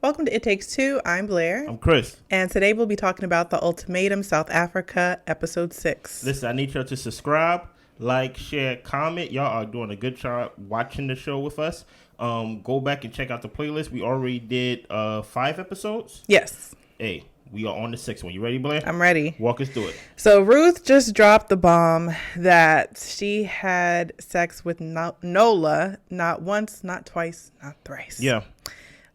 Welcome to It Takes Two. I'm Blair. I'm Chris. And today we'll be talking about the Ultimatum South Africa, Episode 6. Listen, I need y'all to subscribe, like, share, comment. Y'all are doing a good job watching the show with us. Go back and check out the playlist. We already did 5 episodes. Yes. Hey, we are on the 6th one. You ready, Blair? I'm ready. Walk us through it. So Ruth just dropped the bomb that she had sex with Nola not once, not twice, not thrice. Yeah.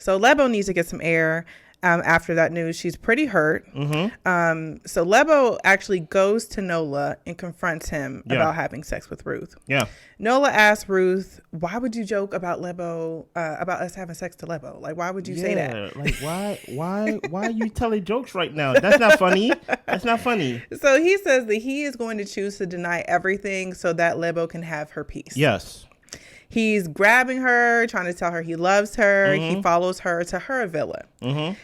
So Lebo needs to get some air after that news. She's pretty hurt. So Lebo actually goes to Nola and confronts him about having sex with Ruth. Yeah. Nola asks Ruth, why would you joke about Lebo, about us having sex to Lebo? Like, why would you say that? Like, why are you telling jokes right now? That's not funny. That's not funny. So he says that he is going to choose to deny everything so that Lebo can have her peace. Yes. He's grabbing her, trying to tell her he loves her. He follows her to her villa.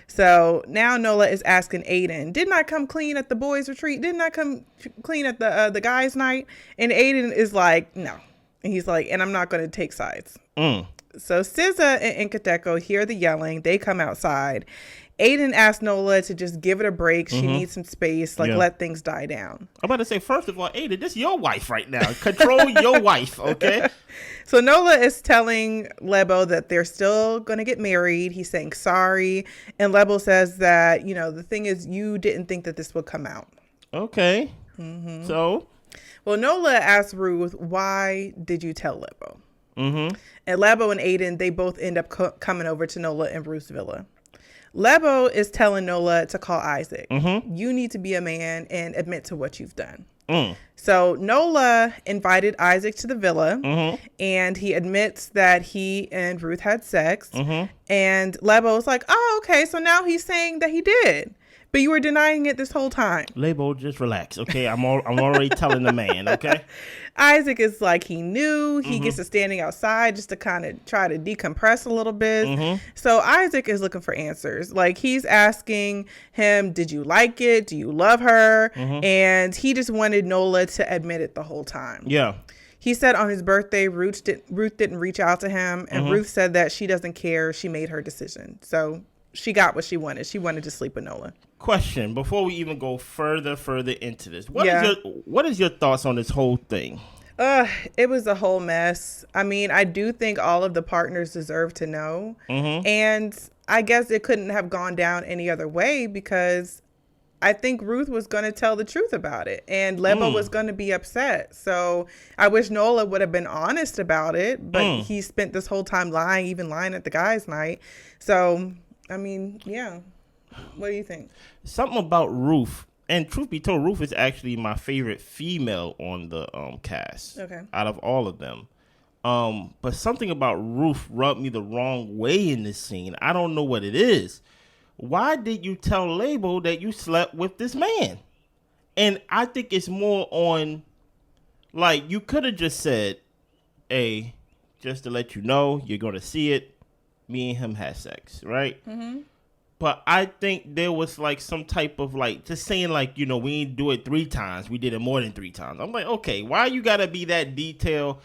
So now Nola is asking Aiden, didn't I come clean at the boys' retreat? Didn't I come clean at the guys' night? And Aiden is like, no. And he's like, and I'm not going to take sides. So SZA and Nkateko hear the yelling. They come outside. Aiden asked Nola to just give it a break. She needs some space, let things die down. I'm about to say, first of all, Aiden, this is your wife right now. Control your wife, okay? So Nola is telling Lebo that they're still going to get married. He's saying sorry. And Lebo says that, the thing is, you didn't think that this would come out. Okay. So? Well, Nola asks Ruth, why did you tell Lebo? And Lebo and Aiden, they both end up coming over to Nola and Ruth's villa. Lebo is telling Nola to call Isaac. You need to be a man and admit to what you've done. So Nola invited Isaac to the villa, and he admits that he and Ruth had sex. And Lebo was like, oh, okay, so now he's saying that he did. But you were denying it this whole time. Lebo, just relax, okay? I'm already telling the man, okay? Isaac is like, he knew. He gets to standing outside just to kind of try to decompress a little bit. So Isaac is looking for answers. Like, he's asking him, did you like it? Do you love her? And he just wanted Nola to admit it the whole time. Yeah. He said on his birthday, Ruth didn't reach out to him. And Ruth said that she doesn't care. She made her decision. So she got what she wanted. She wanted to sleep with Nola. Question, before we even go further into this, what is your thoughts on this whole thing? It was a whole mess. I mean, I do think all of the partners deserve to know. And I guess it couldn't have gone down any other way because I think Ruth was going to tell the truth about it and Lebo was going to be upset. So I wish Nola would have been honest about it, but he spent this whole time lying, even lying at the guys' night. So, I mean, yeah. What do you think? Something about Ruth, and truth be told, Ruth is actually my favorite female on the cast. Okay. Out of all of them. But something about Ruth rubbed me the wrong way in this scene. I don't know what it is. Why did you tell Lebo that you slept with this man? And I think it's more on, like, you could have just said, hey, just to let you know, you're going to see it, me and him had sex, right? But I think there was like some type of like just saying like, we didn't do it 3 times. We did it more than 3 times. I'm like, okay, why you got to be that detailed?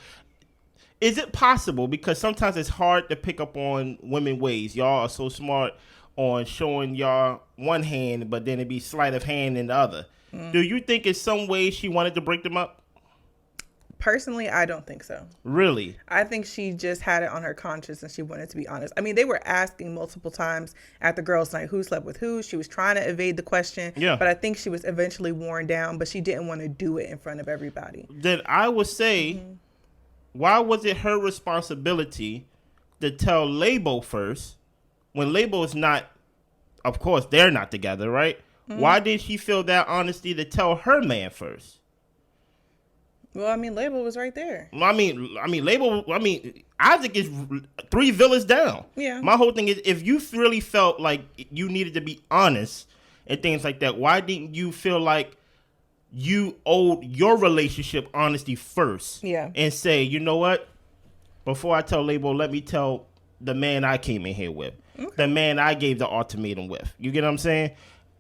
Is it possible? Because sometimes it's hard to pick up on women ways. Y'all are so smart on showing y'all one hand, but then it be sleight of hand in the other. Do you think in some way she wanted to break them up? Personally, I don't think so. Really? I think she just had it on her conscience and she wanted to be honest. I mean, they were asking multiple times at the girls' night who slept with who. She was trying to evade the question. Yeah. But I think she was eventually worn down, but she didn't want to do it in front of everybody. Then I would say, why was it her responsibility to tell Lebo first when Lebo is not, of course, they're not together, right? Why did she feel that honesty to tell her man first? Well, I mean, Lebo was right there. Isaac is 3 villas down. Yeah. My whole thing is, if you really felt like you needed to be honest and things like that, why didn't you feel like you owed your relationship honesty first? Yeah. And say, you know what? Before I tell Lebo, let me tell the man I came in here with. Okay. The man I gave the ultimatum with. You get what I'm saying?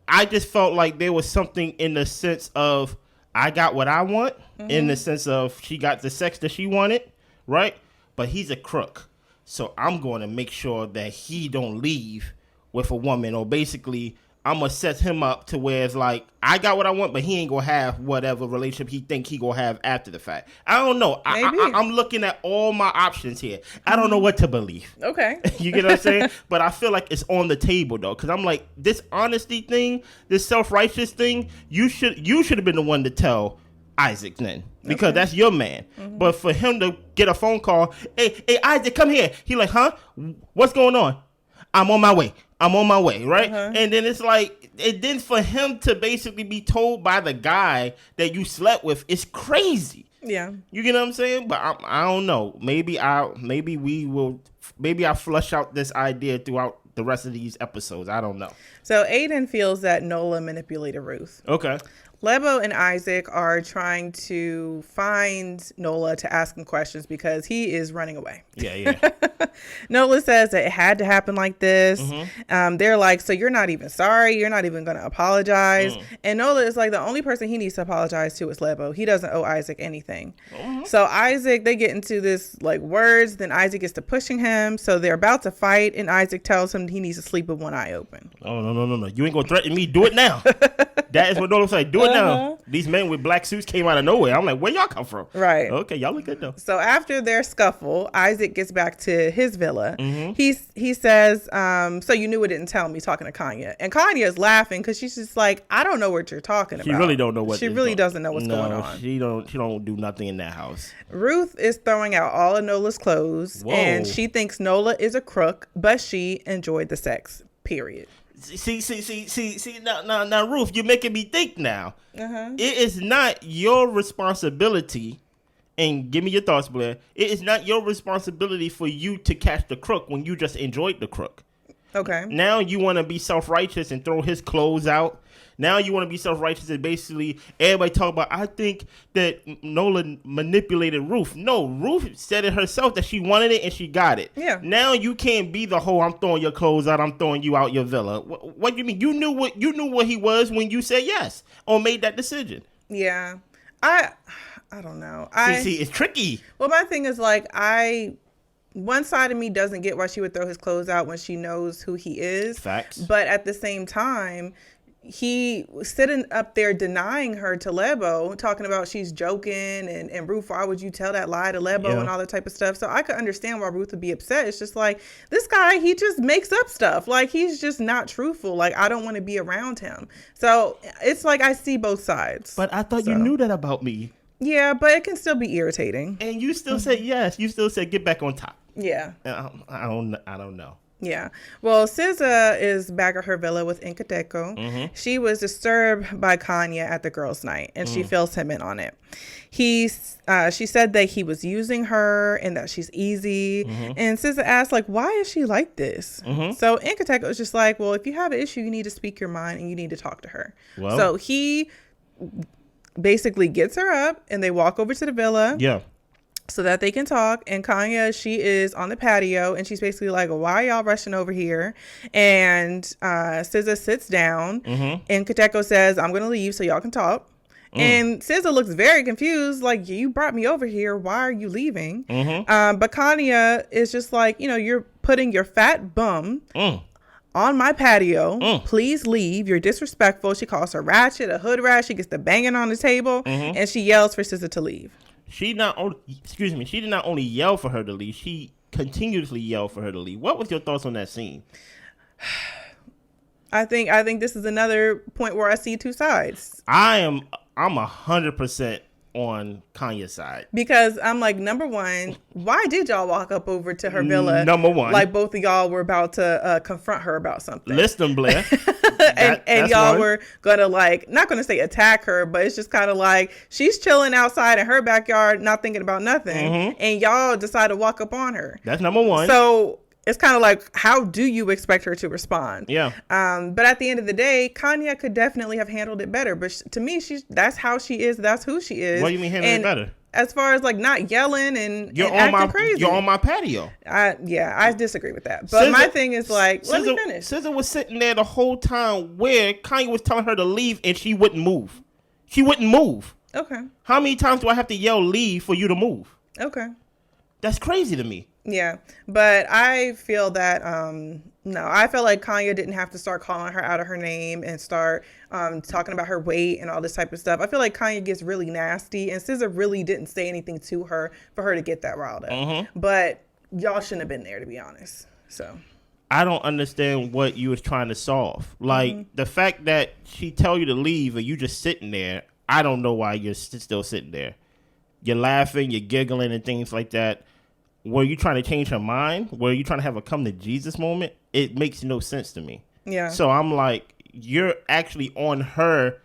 I just felt like there was something in the sense of, I got what I want, in the sense of she got the sex that she wanted, right? But he's a crook. So I'm going to make sure that he don't leave with a woman, or basically I'm gonna set him up to where it's like I got what I want, but he ain't gonna have whatever relationship he think he gonna have after the fact. I don't know. I'm looking at all my options here. I don't know what to believe. Okay. You get what I'm saying? But I feel like it's on the table though, because I'm like, this honesty thing, this self-righteous thing, you should have been the one to tell Isaac then, because that's your man. But for him to get a phone call, hey Isaac, come here. He like, huh? What's going on? I'm on my way, right? And then it's like, and then for him to basically be told by the guy that you slept with is crazy. Yeah. You get what I'm saying? But I don't know. Maybe I'll flush out this idea throughout the rest of these episodes. I don't know. So Aiden feels that Nola manipulated Ruth. Okay. Lebo and Isaac are trying to find Nola to ask him questions because he is running away. Yeah. Nola says that it had to happen like this. They're like, so you're not even sorry? You're not even going to apologize? And Nola is like, the only person he needs to apologize to is Lebo. He doesn't owe Isaac anything. So Isaac, they get into this like words. Then Isaac gets to pushing him. So they're about to fight. And Isaac tells him he needs to sleep with one eye open. Oh, no. You ain't going to threaten me. Do it now. That is what Nola said. Do it now. These men with black suits came out of nowhere. I'm like, where y'all come from? Right. Okay, y'all look good though. So after their scuffle, Isaac gets back to his villa. He says, so you knew it, didn't tell me, talking to Kanya. And Kanya is laughing because she's just like, I don't know what you're talking about. She really don't know what. She really doesn't know what's going on. She don't do nothing in that house. Ruth is throwing out all of Nola's clothes. Whoa. And she thinks Nola is a crook, but she enjoyed the sex, period. See, now, Ruth, you're making me think now. It is not your responsibility, and give me your thoughts, Blair. It is not your responsibility for you to catch the crook when you just enjoyed the crook. Okay. Now you want to be self-righteous and throw his clothes out. Now you want to be self-righteous and basically everybody talk about, I think that Nola manipulated Ruth. No, Ruth said it herself that she wanted it and she got it. Yeah. Now you can't be the whole, I'm throwing your clothes out, I'm throwing you out your villa. What do you mean? You knew what he was when you said yes or made that decision. Yeah. I don't know. See, it's tricky. Well, my thing is like, one side of me doesn't get why she would throw his clothes out when she knows who he is. Facts. But at the same time, he was sitting up there denying her to Lebo, talking about she's joking and Ruth, why would you tell that lie to Lebo and all that type of stuff. So I could understand why Ruth would be upset. It's just like, this guy, he just makes up stuff. Like, he's just not truthful. Like, I don't want to be around him. So it's like, I see both sides. But I thought you knew that about me. Yeah, but it can still be irritating. And you still said yes. You still said get back on top. Yeah. I don't know. Yeah. Well, SZA is back at her villa with Nkateko. She was disturbed by Kanye at the girls' night, and she fills him in on it. She said that he was using her and that she's easy. And SZA asked, like, why is she like this? So Nkateko was just like, well, if you have an issue, you need to speak your mind and you need to talk to her. Well, so he basically gets her up and they walk over to the villa. Yeah. So that they can talk. And Kanya, she is on the patio and she's basically like, why are y'all rushing over here? And SZA sits down and Kateko says, I'm going to leave so y'all can talk. And SZA looks very confused, like, you brought me over here. Why are you leaving? But Kanya is just like, you're putting your fat bum on my patio. Please leave. You're disrespectful. She calls her ratchet, a hood rat. She gets the banging on the table and she yells for SZA to leave. She did not only yell for her to leave, she continuously yelled for her to leave. What was your thoughts on that scene? I think this is another point where I see two sides. I'm 100% on Kanye's side. Because I'm like, number one, why did y'all walk up over to her villa? Number one. Like both of y'all were about to confront her about something. Listen, Blair. and y'all were gonna not gonna say attack her, but it's just kind of like she's chilling outside in her backyard, not thinking about nothing, and y'all decide to walk up on her. That's number one. So it's kind of like, how do you expect her to respond? Yeah. But at the end of the day, Kanye could definitely have handled it better. But to me, that's how she is. That's who she is. What do you mean handle it better? As far as not yelling and acting crazy. You're on my patio. I disagree with that. But my thing is let me finish. SZA was sitting there the whole time where Kanye was telling her to leave and she wouldn't move. She wouldn't move. Okay. How many times do I have to yell leave for you to move? Okay. That's crazy to me. Yeah, but I feel that no, I feel like Kanye didn't have to start calling her out of her name and start talking about her weight and all this type of stuff. I feel like Kanye gets really nasty, and SZA really didn't say anything to her for her to get that riled up. Mm-hmm. But y'all shouldn't have been there, to be honest. So I don't understand what you was trying to solve. Like the fact that she tell you to leave and you just sitting there. I don't know why you're still sitting there. You're laughing, you're giggling, and things like that. Were you trying to change her mind? Were you trying to have a come to Jesus moment? It makes no sense to me. Yeah. So I'm like, you're actually on her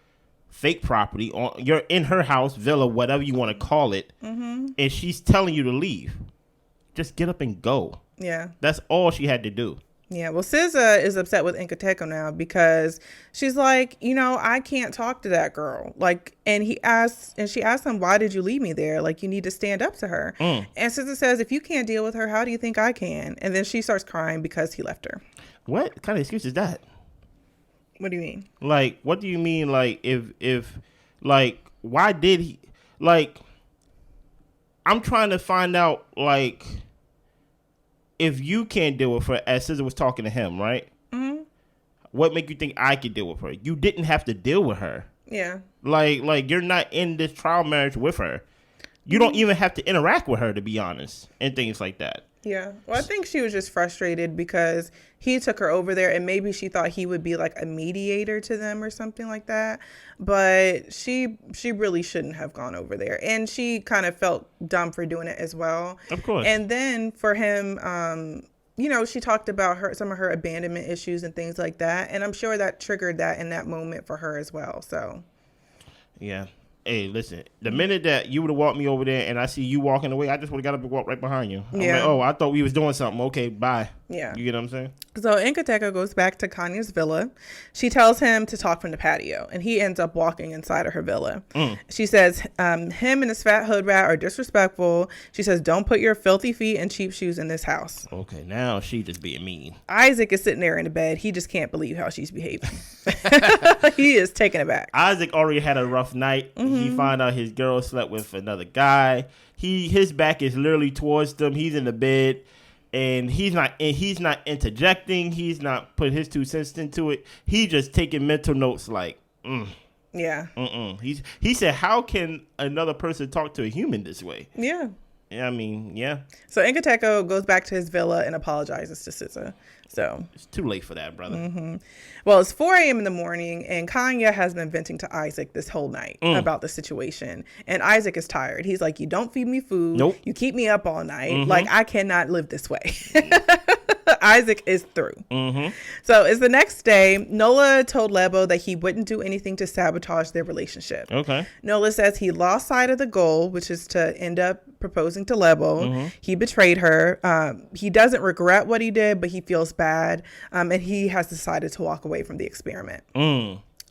fake property. You're in her house, villa, whatever you want to call it. Mm-hmm. And she's telling you to leave. Just get up and go. Yeah. That's all she had to do. Yeah, well, SZA is upset with Nkateko now because she's like, I can't talk to that girl. Like, and she asked him, why did you leave me there? Like, you need to stand up to her. And SZA says, if you can't deal with her, how do you think I can? And then she starts crying because he left her. What kind of excuse is that? What do you mean? Like, what do you mean? Like, if like, why did he? Like, I'm trying to find out, like, if you can't deal with her, as SZA was talking to him, right? Mm-hmm. What make you think I could deal with her? You didn't have to deal with her. Yeah. Like you're not in this trial marriage with her. You don't even have to interact with her, to be honest, and things like that. Yeah. Well, I think she was just frustrated because he took her over there and maybe she thought he would be like a mediator to them or something like that. But she really shouldn't have gone over there. And she kind of felt dumb for doing it as well. Of course. And then for him, she talked about some of her abandonment issues and things like that. And I'm sure that triggered that in that moment for her as well. So. Yeah. Hey, listen, the minute that you would have walked me over there and I see you walking away, I just would have got up and walked right behind you. I'm like, oh, I thought we was doing something. Okay, bye. Yeah. You get what I'm saying? So Nkateko goes back to Kanye's villa. She tells him to talk from the patio, and he ends up walking inside of her villa. She says him and his fat hood rat are disrespectful. She says, don't put your filthy feet and cheap shoes in this house. Okay, now she just being mean. Isaac is sitting there in the bed. He just can't believe how she's behaving. He is taken aback. Isaac already had a rough night. Mm-hmm. He found out his girl slept with another guy. His back is literally towards them. He's in the bed. And he's not interjecting. He's not putting his 2 cents into it. He just taking mental notes like, yeah. He said, how can another person talk to a human this way? Yeah. I mean, yeah. So Nkateko goes back to his villa and apologizes to SZA. So it's too late for that, brother. Mm-hmm. Well, it's 4 a.m. in the morning, and Kanye has been venting to Isaac this whole night about the situation. And Isaac is tired. He's like, you don't feed me food. Nope. You keep me up all night. Mm-hmm. Like, I cannot live this way. Isaac is through. Mm-hmm. So it's the next day. Nola told Lebo that he wouldn't do anything to sabotage their relationship. Okay. Nola says he lost sight of the goal, which is to end up proposing to Lebo. Mm-hmm. He betrayed her. He doesn't regret what he did, but he feels bad. And he has decided to walk away from the experiment.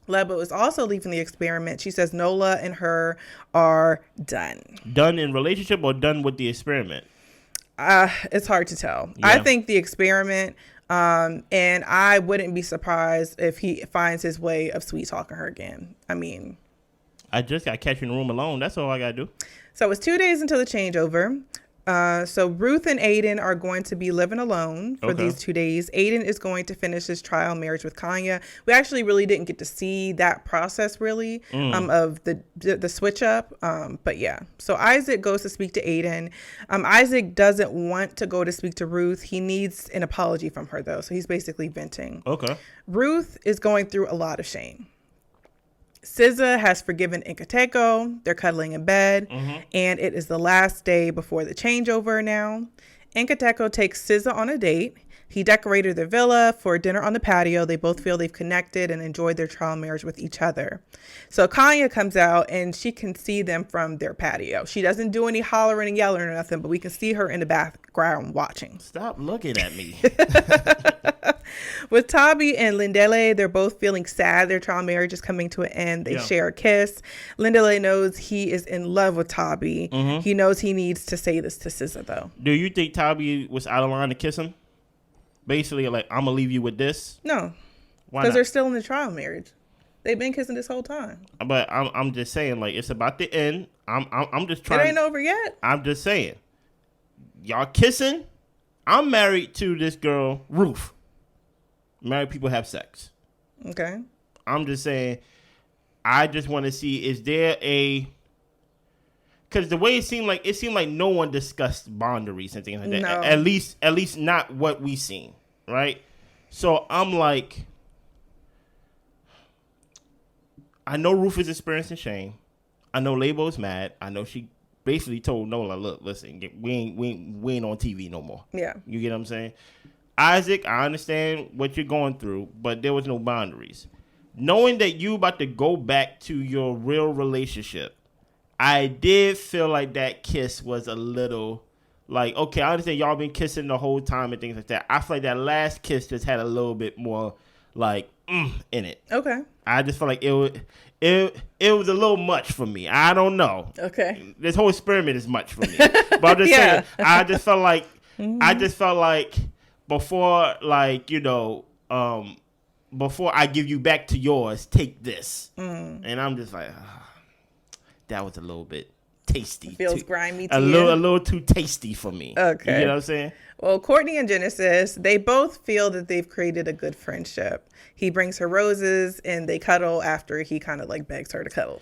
Lebo is also leaving the experiment. She says Nola and her are done. Done in relationship or done with the experiment? It's hard to tell. Yeah. I think the experiment, and I wouldn't be surprised if he finds his way of sweet talking her again. I mean, I just got to catch you in the room alone. That's all I got to do. So it's 2 days until the changeover. So Ruth and Aiden are going to be living alone for these 2 days. Aiden is going to finish his trial marriage with Kanye. We actually really didn't get to see that process really of the switch up. But yeah, so Isaac goes to speak to Aiden. Isaac doesn't want to go to speak to Ruth. He needs an apology from her though. So he's basically venting. Okay. Ruth is going through a lot of shame. SZA has forgiven Nkateko. They're cuddling in bed. Mm-hmm. And it is the last day before the changeover now. Nkateko takes SZA on a date. He decorated their villa for dinner on the patio. They both feel they've connected and enjoyed their trial marriage with each other. So Kanye comes out and she can see them from their patio. She doesn't do any hollering and yelling or nothing, but we can see her in the background watching. Stop looking at me. With Tabi and Lindele, they're both feeling sad. Their trial marriage is coming to an end. They share a kiss. Lindele knows he is in love with Tabi. Mm-hmm. He knows he needs to say this to SZA, though. Do you think Tabi was out of line to kiss him? Basically, like, I'm going to leave you with this? No. Because they're still in the trial marriage. They've been kissing this whole time. But I'm just saying, like, it's about to end. I'm just trying. It ain't over yet. I'm just saying. Y'all kissing? I'm married to this girl, Ruth. Married people have sex. Okay. I'm just saying, I just want to see, is there a... Because the way it seemed like no one discussed boundaries and things like that. No. At least not what we seen, right? So I'm like, I know Ruth is experiencing shame. I know Labo's mad. I know she basically told Nola, look, listen, we ain't on TV no more. Yeah. You get what I'm saying? Isaac, I understand what you're going through, but there was no boundaries. Knowing that you about to go back to your real relationship, I did feel like that kiss was a little like, okay, I understand y'all been kissing the whole time and things like that. I feel like that last kiss just had a little bit more like in it. Okay. I just felt like it was a little much for me. I don't know. Okay. This whole experiment is much for me. But I'm just saying, I just felt like before, like, you know, before I give you back to yours, take this. And I'm just like, that was a little bit tasty. It feels grimy to a you? A little too tasty for me. Okay. You know what I'm saying? Well, Courtney and Genesis, they both feel that they've created a good friendship. He brings her roses and they cuddle after he kind of like begs her to cuddle.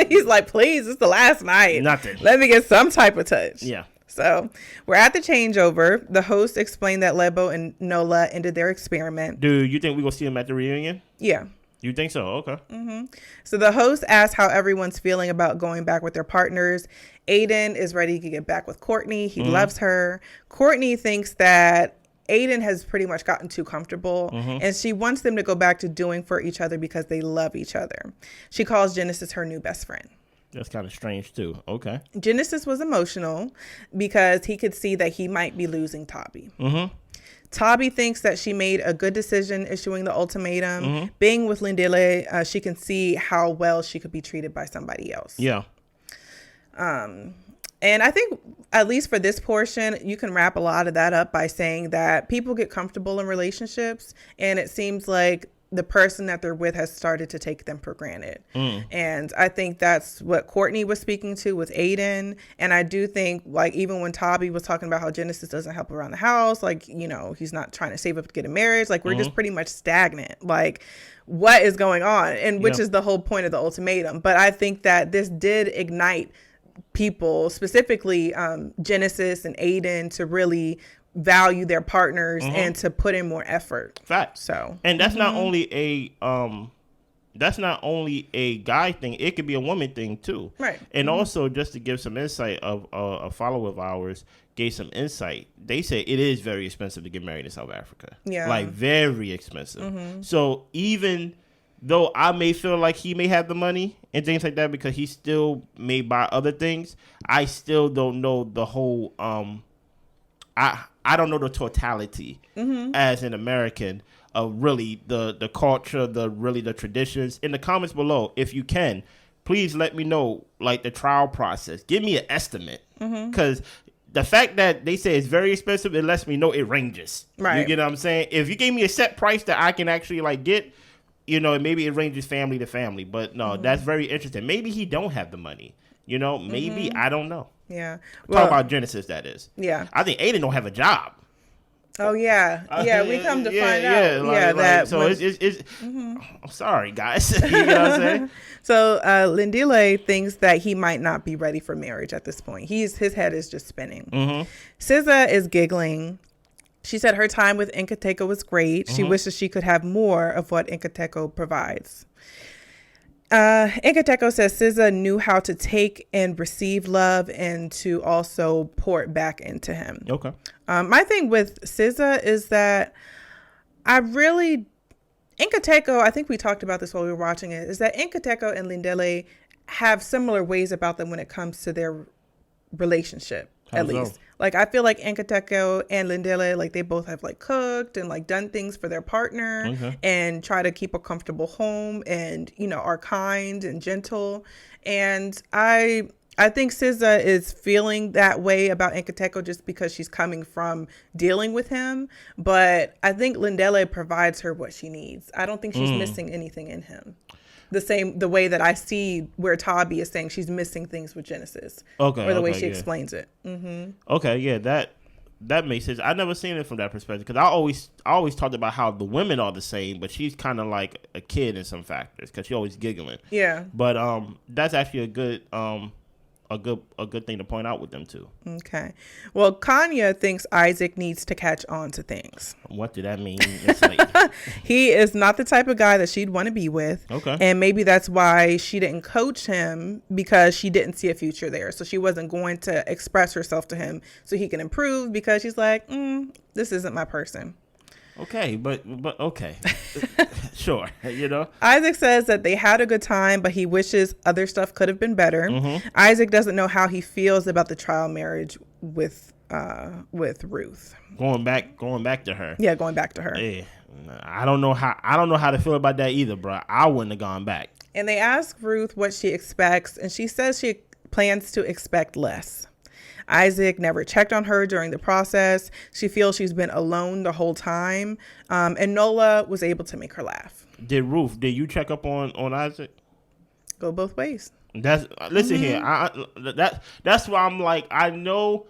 He's like, please, it's the last night. Nothing. Let me get some type of touch. Yeah. So we're at the changeover. The host explained that Lebo and Nola ended their experiment. Dude, you think we're going to see them at the reunion? Yeah. You think so? Okay. Mm-hmm. So the host asked how everyone's feeling about going back with their partners. Aiden is ready to get back with Courtney. He loves her. Courtney thinks that Aiden has pretty much gotten too comfortable, and she wants them to go back to doing for each other because they love each other. She calls Genesis her new best friend. That's kind of strange, too. Okay. Genesis was emotional because he could see that he might be losing Tobby. Tobby thinks that she made a good decision issuing the ultimatum. Being with Lindile, she can see how well she could be treated by somebody else. Yeah. And I think, at least for this portion, you can wrap a lot of that up by saying that people get comfortable in relationships, and it seems like the person that they're with has started to take them for granted. And I think that's what Courtney was speaking to with Aiden. And I do think, like, even when Tobby was talking about how Genesis doesn't help around the house, like, you know, he's not trying to save up to get a marriage. Like, we're just pretty much stagnant. Like, what is going on? And which is the whole point of the ultimatum. But I think that this did ignite people, specifically Genesis and Aiden, to really value their partners and to put in more effort. Fact. So, and that's not only a guy thing; it could be a woman thing too. Right. And also, just to give some insight, of a follower of ours gave some insight. They say it is very expensive to get married in South Africa. Yeah. Like very expensive. So even though I may feel like he may have the money and things like that because he still may buy other things, I still don't know the whole I don't know the totality as an American of really the culture, the traditions. In the comments below, if you can, please let me know like the trial process. Give me an estimate, because the fact that they say it's very expensive, it lets me know it ranges. Right. You get what I'm saying? If you gave me a set price that I can actually like get, you know, maybe it ranges family to family. But no, that's very interesting. Maybe he don't have the money. You know, maybe I don't know. Yeah. Talk about Genesis, that is. Yeah. I think Aiden don't have a job. Oh yeah, yeah. We come to find out. So it's I'm sorry, guys. You know what I'm saying? So Lindile thinks that he might not be ready for marriage at this point. His head is just spinning. SZA is giggling. She said her time with Nkateko was great. She wishes she could have more of what Nkateko provides. Nkateko says SZA knew how to take and receive love and to also pour it back into him. Okay. My thing with SZA is that Nkateko, I think we talked about this while we were watching it, is that Nkateko and Lindile have similar ways about them when it comes to their relationship, at least. Like, I feel like Nkateko and Lindile, like, they both have, like, cooked and, like, done things for their partner and try to keep a comfortable home and, you know, are kind and gentle. And I think SZA is feeling that way about Nkateko just because she's coming from dealing with him. But I think Lindile provides her what she needs. I don't think she's missing anything in him. The way that I see where Tobby is saying she's missing things with Genesis. Okay. Or the way she explains it. Okay, yeah, That makes sense. I never seen it from that perspective because I always talked about how the women are the same, but she's kind of like a kid in some factors because she's always giggling. Yeah. But that's actually a good thing to point out with them too. Okay. Well, Kanya thinks Isaac needs to catch on to things. What did that mean? He is not the type of guy that she'd want to be with. Okay. And maybe that's why she didn't coach him, because she didn't see a future there. So she wasn't going to express herself to him so he can improve, because she's like, this isn't my person. Okay, but okay. Sure, Isaac says that they had a good time, but he wishes other stuff could have been better. Mm-hmm. Isaac doesn't know how he feels about the trial marriage with Ruth. Going back to her. Yeah, going back to her. Yeah. I don't know how to feel about that either, bro. I wouldn't have gone back. And they ask Ruth what she expects, and she says she plans to expect less. Isaac never checked on her during the process. She feels she's been alone the whole time. And Nola was able to make her laugh. Did you check up on Isaac? Go both ways. Listen here. That's why I'm like, I don't.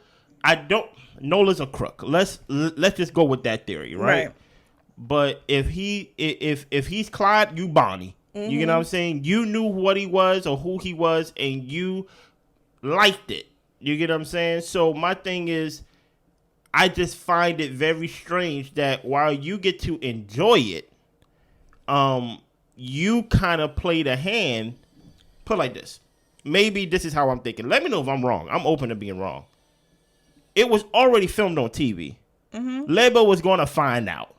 Nola's a crook. Let's just go with that theory, right? But if he's Clyde, you Bonnie. Mm-hmm. You know what I'm saying? You knew what he was or who he was, and you liked it. You get what I'm saying? So my thing is, I just find it very strange that while you get to enjoy it, you kind of play the hand. Put it like this. Maybe this is how I'm thinking. Let me know if I'm wrong. I'm open to being wrong. It was already filmed on TV. Mm-hmm. Lebo was going to find out.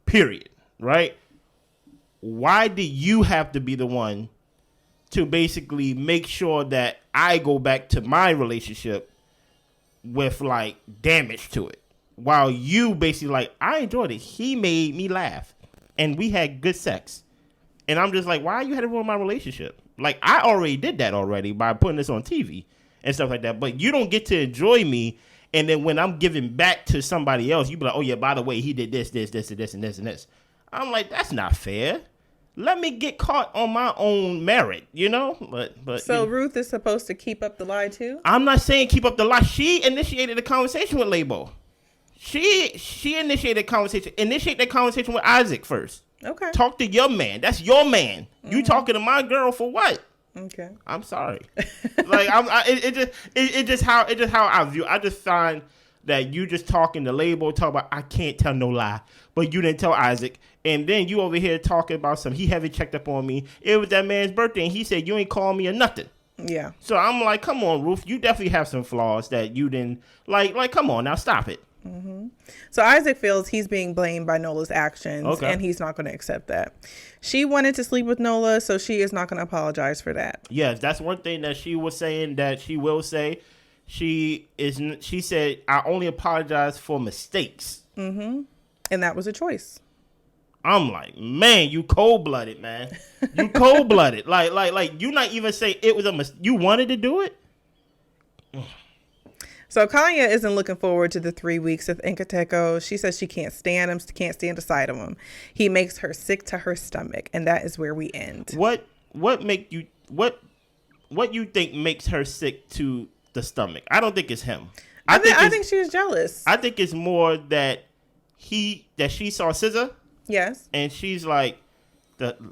Period. Right? Why do you have to be the one to basically make sure that I go back to my relationship with like damage to it, while you basically like, I enjoyed it. He made me laugh and we had good sex. And I'm just like, why you had to ruin my relationship? Like, I already did that already by putting this on TV and stuff like that. But you don't get to enjoy me. And then when I'm giving back to somebody else, you be like, oh yeah, by the way, he did this, and this, and this, and this. I'm like, that's not fair. Let me get caught on my own merit, But so Ruth is supposed to keep up the lie too? I'm not saying keep up the lie. She initiated the conversation with Lebo. She initiated the conversation. Initiate that conversation with Isaac first. Okay. Talk to your man. That's your man. Mm-hmm. You talking to my girl for what? Okay. I'm sorry. Like it's just how I view. I just find that you just talking to Lebo, talk about I can't tell no lie, but you didn't tell Isaac. And then you over here talking about he haven't checked up on me. It was that man's birthday, and he said you ain't call me or nothing. Yeah. So I'm like, come on, Ruth. You definitely have some flaws that you didn't like. Come on, now stop it. Mm-hmm. So Isaac feels he's being blamed by Nola's actions, and he's not going to accept that. She wanted to sleep with Nola, so she is not going to apologize for that. Yes, that's one thing that she was saying that she will say. She said, I only apologize for mistakes. Mm-hmm. And that was a choice. I'm like, man, you cold-blooded, man. You cold-blooded. like you not even say it was a mistake. You wanted to do it? So Kanya isn't looking forward to the 3 weeks of Nkateko. She says she can't stand him, can't stand the sight of him. He makes her sick to her stomach, and that is where we end. What you think makes her sick to the stomach? I don't think it's him. I think she was jealous. I think it's more that she saw SZA. Yes. And she's like,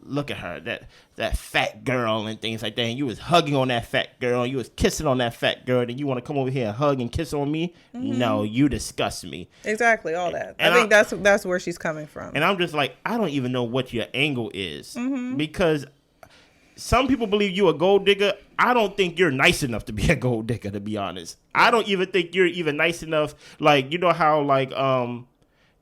look at her, that fat girl and things like that. And you was hugging on that fat girl. You was kissing on that fat girl. And you want to come over here and hug and kiss on me? Mm-hmm. No, you disgust me. Exactly, all that. And I think that's where she's coming from. And I'm just like, I don't even know what your angle is. Mm-hmm. Because some people believe you a gold digger. I don't think you're nice enough to be a gold digger, to be honest. I don't even think you're even nice enough. Like, you know how like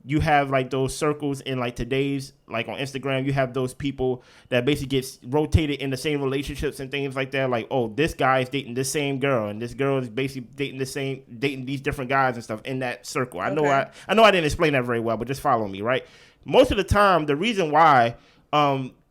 you have like those circles in like today's, like on Instagram, you have those people that basically gets rotated in the same relationships and things like that. Like, oh, this guy is dating this same girl, and this girl is basically dating these different guys and stuff in that circle. I know I didn't explain that very well, but just follow me, right? Most of the time, the reason why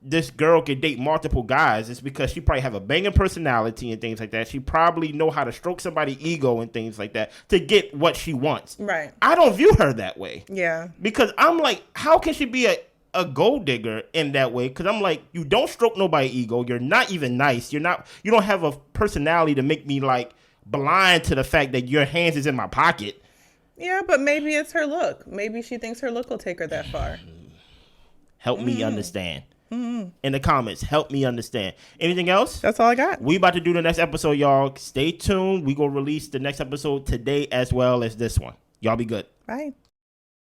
this girl can date multiple guys is because she probably have a banging personality and things like that. She probably know how to stroke somebody's ego and things like that to get what she wants. Right. I don't view her that way. Yeah. Because I'm like, how can she be a gold digger in that way? Because I'm like, you don't stroke nobody's ego. You're not even nice. You don't have a personality to make me like blind to the fact that your hands is in my pocket. Yeah, but maybe it's her look. Maybe she thinks her look will take her that far. Help me understand. In the comments, help me understand. Anything else? That's all I got. We about to do the next episode, y'all. Stay tuned. We gonna release the next episode today as well as this one. Y'all be good. Bye.